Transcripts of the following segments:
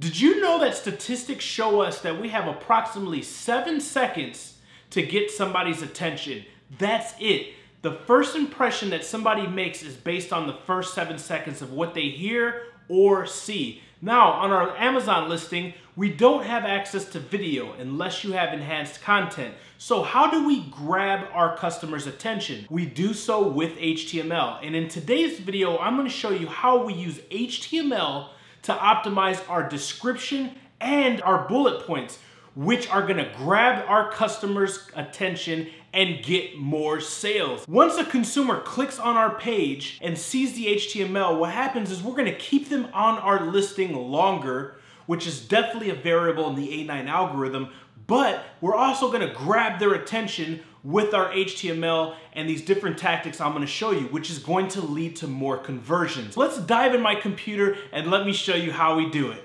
Did you know that statistics show us that we have approximately 7 seconds to get somebody's attention? That's it. The first impression that somebody makes is based on the first 7 seconds of what they hear or see. Now, on our Amazon listing, we don't have access to video unless you have enhanced content. So how do we grab our customers' attention? We do so with HTML. And in today's video, I'm going to show you how we use HTML to optimize our description and our bullet points, which are going to grab our customers' attention and get more sales. Once a consumer clicks on our page and sees the HTML, what happens is we're going to keep them on our listing longer, which is definitely a variable in the A9 algorithm, but we're also going to grab their attention with our HTML and these different tactics I'm going to show you, which is going to lead to more conversions. Let's dive in my computer and let me show you how we do it.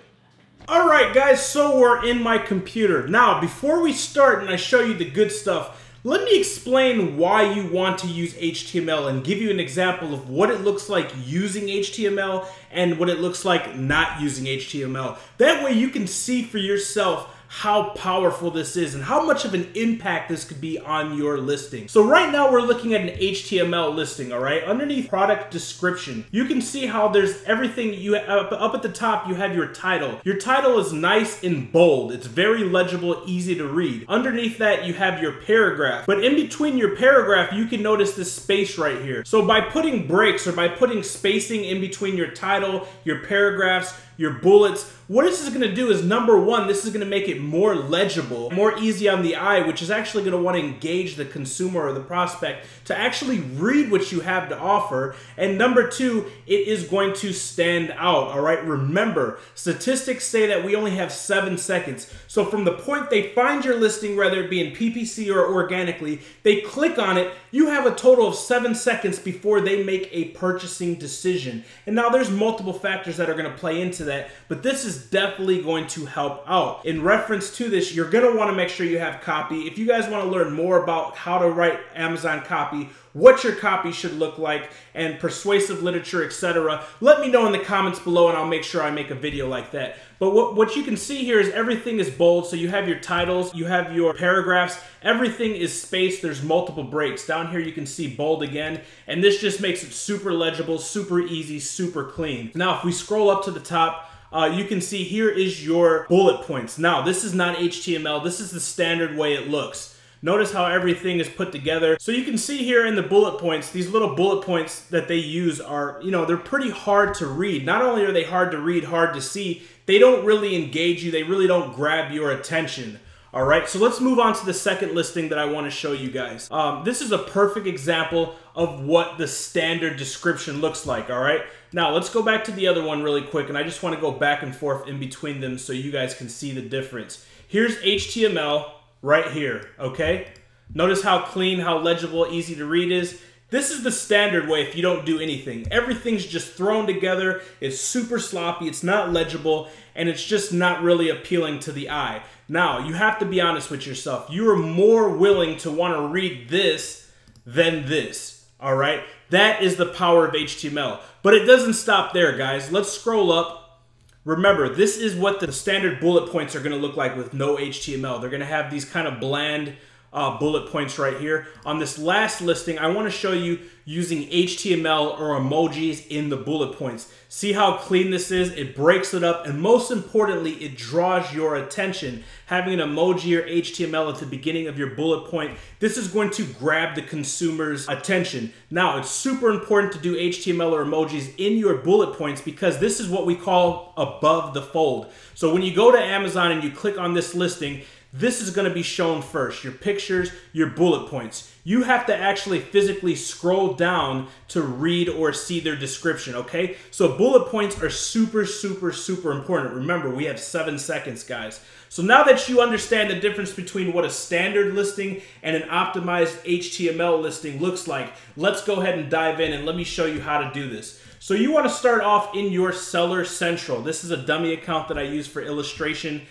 All right, guys, so we're in my computer. Now, before we start and I show you the good stuff, let me explain why you want to use HTML and give you an example of what it looks like using HTML and what it looks like not using HTML. That way you can see for yourself how powerful this is and how much of an impact this could be on your listing. So right now we're looking at an HTML listing, all right? Underneath product description, you can see how there's everything up at the top. You have your title. Your title is nice and bold. It's very legible, easy to read. Underneath that, you have your paragraph. But in between your paragraph, you can notice this space right here. So by putting breaks or by putting spacing in between your title, your paragraphs, your bullets, what this is going to do is, number one, this is going to make it more legible, more easy on the eye, which is actually going to want to engage the consumer or the prospect to actually read what you have to offer. And number two, it is going to stand out, all right? Remember, statistics say that we only have 7 seconds. So from the point they find your listing, whether it be in PPC or organically, they click on it, you have a total of 7 seconds before they make a purchasing decision. And now there's multiple factors that are going to play into that, but this is definitely going to help out. In reference to this, you're going to want to make sure you have copy. If you guys want to learn more about how to write Amazon copy, what your copy should look like, and persuasive literature, etc., let me know in the comments below and I'll make sure I make a video like that. But what you can see here is everything is bold. So you have your titles, you have your paragraphs, everything is spaced. There's multiple breaks. Down here you can see bold again, and this just makes it super legible, super easy, super clean. Now if we scroll up to the top, you can see here is your bullet points. Now this is not HTML, this is the standard way it looks. Notice how everything is put together. So you can see here in the bullet points, these little bullet points that they use are, they're pretty hard to read. Not only are they hard to read, hard to see, they don't really engage you. They really don't grab your attention. All right, so let's move on to the second listing that I want to show you guys. This is a perfect example of what the standard description looks like, all right? Now, let's go back to the other one really quick, and I just want to go back and forth in between them so you guys can see the difference. Here's HTML right here, okay? Notice how clean, how legible, easy to read is. This is the standard way if you don't do anything. Everything's just thrown together, it's super sloppy, it's not legible, and it's just not really appealing to the eye. Now, you have to be honest with yourself. You are more willing to want to read this than this, all right? That is the power of HTML. But it doesn't stop there, guys. Let's scroll up. Remember, this is what the standard bullet points are going to look like with no HTML. They're going to have these kind of bland bullet points right here. On this last listing, I want to show you using HTML or emojis in the bullet points. See how clean this is? It breaks it up, and most importantly, it draws your attention. Having an emoji or HTML at the beginning of your bullet point, this is going to grab the consumer's attention. Now, it's super important to do HTML or emojis in your bullet points because this is what we call above the fold. So when you go to Amazon and you click on this listing, this is going to be shown first, your pictures, your bullet points. You have to actually physically scroll down to read or see their description, okay? So bullet points are super, super, super important. Remember, we have 7 seconds, guys. So now that you understand the difference between what a standard listing and an optimized HTML listing looks like, let's go ahead and dive in and let me show you how to do this. So you want to start off in your Seller Central. This is a dummy account that I use for illustration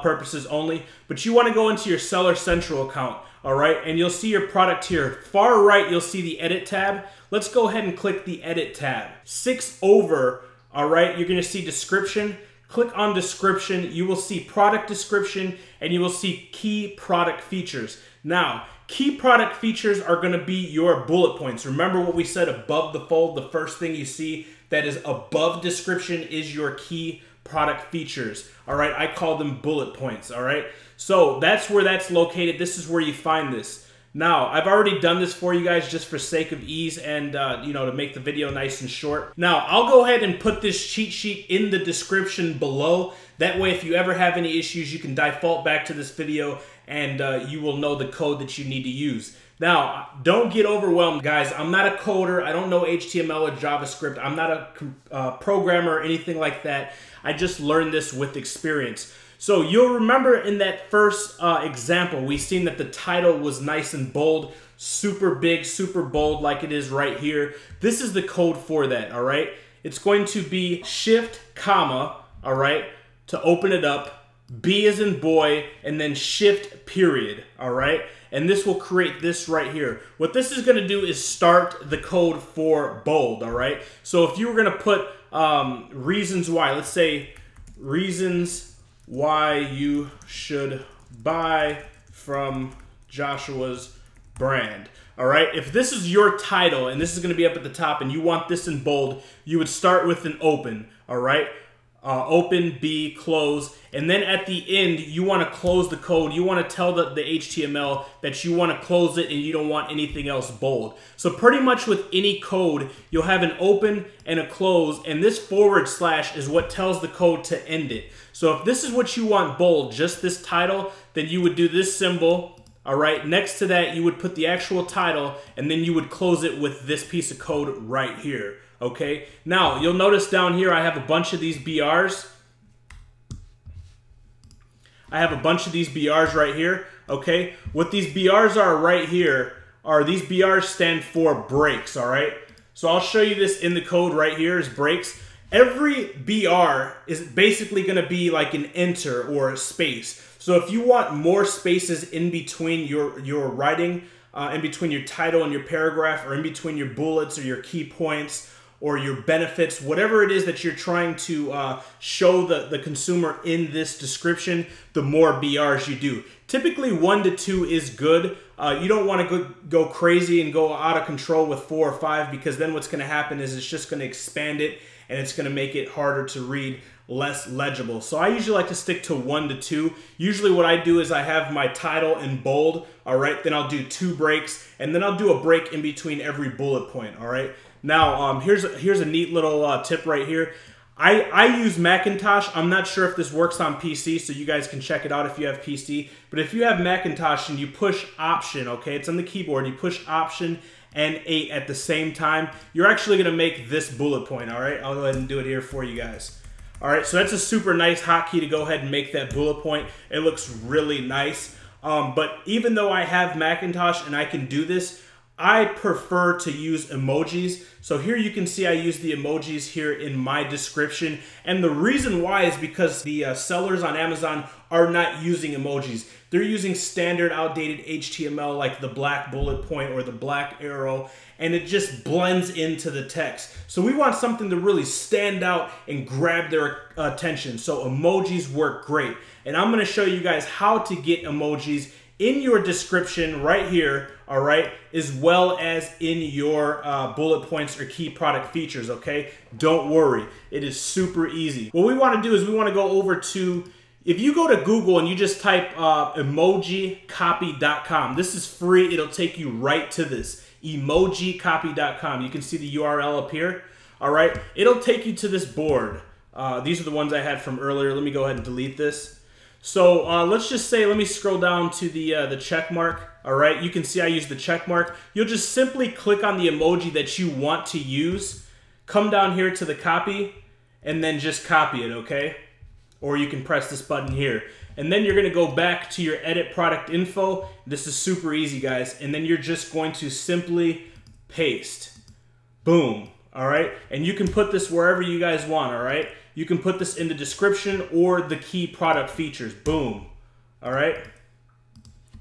purposes only, but you want to go into your Seller Central account, all right? And you'll see your product here. Far right, you'll see the Edit tab. Let's go ahead and click the Edit tab. 6 over, all right? You're going to see Description. click on description, you will see product description, and you will see key product features. Now, key product features are going to be your bullet points. Remember what we said above the fold, the first thing you see that is above description is your key product features. All right, I call them bullet points. All right, so that's where that's located. This is where you find this. Now, I've already done this for you guys just for sake of ease and, you know, to make the video nice and short. Now, I'll go ahead and put this cheat sheet in the description below. That way, if you ever have any issues, you can default back to this video and you will know the code that you need to use. Now, don't get overwhelmed, guys. I'm not a coder. I don't know HTML or JavaScript. I'm not a programmer or anything like that. I just learned this with experience. So you'll remember in that first example, we seen that the title was nice and bold, super big, super bold like it is right here. This is the code for that, all right? It's going to be shift, comma, all right, to open it up, B as in boy, and then shift, period, all right? And this will create this right here. What this is gonna do is start the code for bold, all right? So if you were gonna put reasons why, let's say reasons why you should buy from Joshua's brand. All right, if this is your title and this is going to be up at the top and you want this in bold, you would start with an open. All right, open, B, close, and then at the end you want to close the code. You want to tell the HTML that you want to close it and you don't want anything else bold. So pretty much with any code, you'll have an open and a close, and this / is what tells the code to end it. So if this is what you want bold, just this title, then you would do this symbol. All right, next to that, you would put the actual title, and then you would close it with this piece of code right here. Okay, now you'll notice down here I have a bunch of these BRs. I have a bunch of these BRs right here. Okay, what these BRs are right here are these BRs stand for breaks. All right, so I'll show you this in the code right here is breaks. Every BR is basically going to be like an enter or a space. So if you want more spaces in between your writing, in between your title and your paragraph, or in between your bullets or your key points or your benefits, whatever it is that you're trying to show the consumer in this description, the more BRs you do. Typically 1 to 2 is good. You don't want to go crazy and go out of control with 4 or 5, because then what's going to happen is it's just going to expand it and it's going to make it harder to read, less legible. So I usually like to stick to 1 to 2. Usually what I do is I have my title in bold, all right? Then I'll do 2 breaks, and then I'll do a break in between every bullet point, all right? Now, here's a neat little tip right here. I use Macintosh. I'm not sure if this works on PC, so you guys can check it out if you have PC. But if you have Macintosh and you push Option, okay, it's on the keyboard, you push Option and 8 at the same time, you're actually going to make this bullet point, all right? I'll go ahead and do it here for you guys. All right, so that's a super nice hotkey to go ahead and make that bullet point. It looks really nice. But even though I have Macintosh and I can do this, I prefer to use emojis. So here you can see I use the emojis here in my description. And the reason why is because the sellers on Amazon are not using emojis. They're using standard outdated HTML like the black bullet point or the black arrow, and it just blends into the text. So we want something to really stand out and grab their attention. So emojis work great. And I'm gonna show you guys how to get emojis in your description right here, all right, as well as in your bullet points or key product features, okay? Don't worry, it is super easy. What we wanna do is we wanna go over to, if you go to Google and you just type emojicopy.com, this is free, it'll take you right to this, emojicopy.com. You can see the URL up here, all right? It'll take you to this board. These are the ones I had from earlier. Let me go ahead and delete this. So let's just say, let me scroll down to the check mark. All right, you can see I use the check mark. You'll just simply click on the emoji that you want to use, come down here to the copy, and then just copy it, okay? Or you can press this button here. And then you're gonna go back to your edit product info. This is super easy, guys. And then you're just going to simply paste. Boom, all right? And you can put this wherever you guys want, all right? You can put this in the description or the key product features. Boom. All right.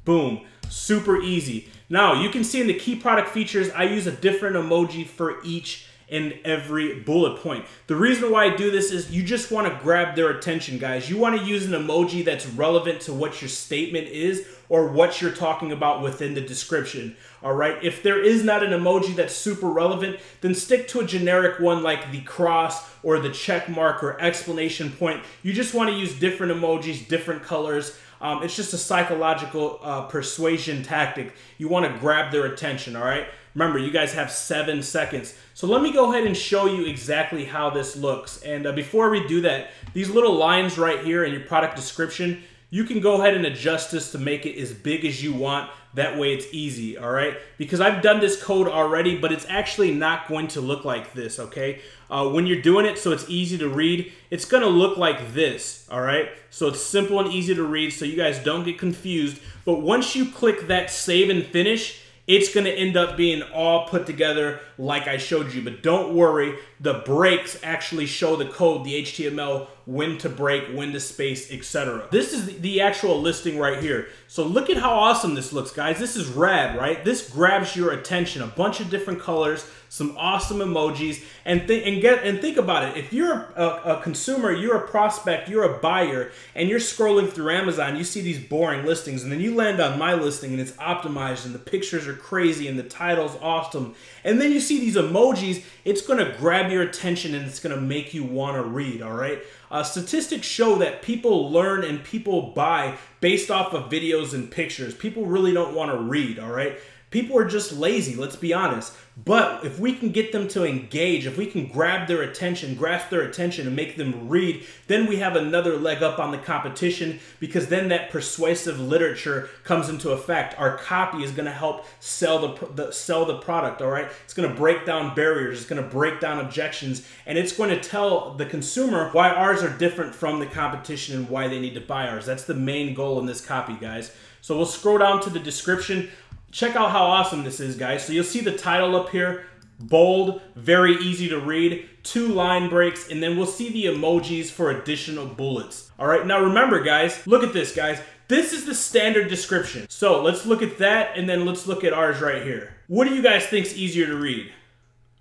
Boom. Super easy. Now, you can see in the key product features, I use a different emoji for each in every bullet point. The reason why I do this is you just want to grab their attention, guys. You want to use an emoji that's relevant to what your statement is or what you're talking about within the description. All right, if there is not an emoji that's super relevant, then stick to a generic one like the cross or the check mark or exclamation point. You just want to use different emojis, different colors. It's just a psychological persuasion tactic. You want to grab their attention, all right? Remember, you guys have 7 seconds. So let me go ahead and show you exactly how this looks. And before we do that, these little lines right here in your product description, you can go ahead and adjust this to make it as big as you want. That way it's easy, all right? Because I've done this code already, but it's actually not going to look like this, okay? When you're doing it so it's easy to read, it's gonna look like this, all right? So it's simple and easy to read so you guys don't get confused. But once you click that save and finish, it's going to end up being all put together like I showed you. But don't worry, the breaks actually show the code, the HTML, when to break, when to space, etc. This is the actual listing right here. So look at how awesome this looks, guys. This is rad, right? This grabs your attention. A bunch of different colors, some awesome emojis, and think about it. If you're a consumer, you're a prospect, you're a buyer, and you're scrolling through Amazon, you see these boring listings, and then you land on my listing and it's optimized and the pictures are crazy and the title's awesome, and then you see these emojis, it's gonna grab your attention and it's gonna make you wanna read, all right? Statistics show that people learn and people buy based off of videos and pictures. People really don't wanna read, all right? People are just lazy, let's be honest. But if we can get them to engage, if we can grab their attention, grasp their attention and make them read, then we have another leg up on the competition, because then that persuasive literature comes into effect. Our copy is going to help sell the product, all right? It's going to break down barriers, it's going to break down objections, and it's going to tell the consumer why ours are different from the competition and why they need to buy ours. That's the main goal in this copy, guys. So we'll scroll down to the description. Check out how awesome this is, guys. So you'll see the title up here, bold, very easy to read, 2 line breaks, and then we'll see the emojis for additional bullets. All right, now remember, guys, look at this, guys. This is the standard description. So let's look at that, and then let's look at ours right here. What do you guys think is easier to read?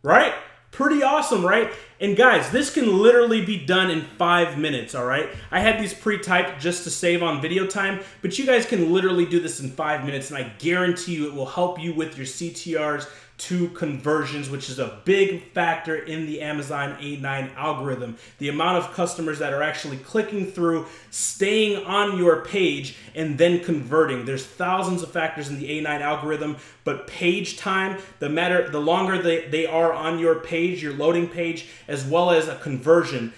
Right? Pretty awesome, right? And guys, this can literally be done in 5 minutes, all right? I had these pre-typed just to save on video time, but you guys can literally do this in 5 minutes, and I guarantee you it will help you with your CTRs to conversions, which is a big factor in the Amazon A9 algorithm. The amount of customers that are actually clicking through, staying on your page, and then converting. There's thousands of factors in the A9 algorithm, but page time, the longer they are on your page, your loading page, as well as a conversion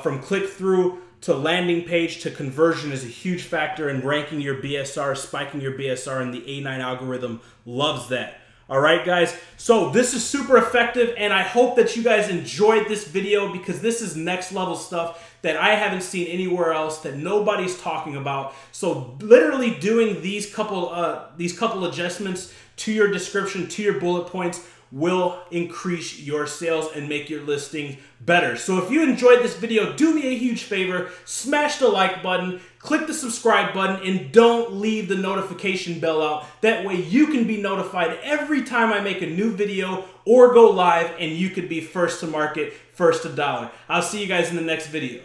from click through to landing page to conversion is a huge factor in ranking your BSR, spiking your BSR, and the A9 algorithm loves that. All right, guys, so this is super effective, and I hope that you guys enjoyed this video, because this is next level stuff that I haven't seen anywhere else, that nobody's talking about. So literally doing these couple adjustments to your description, to your bullet points, will increase your sales and make your listing better. So if you enjoyed this video, do me a huge favor, smash the like button, click the subscribe button, and don't leave the notification bell out. That way you can be notified every time I make a new video or go live, and you could be first to market, first to dollar. I'll see you guys in the next video.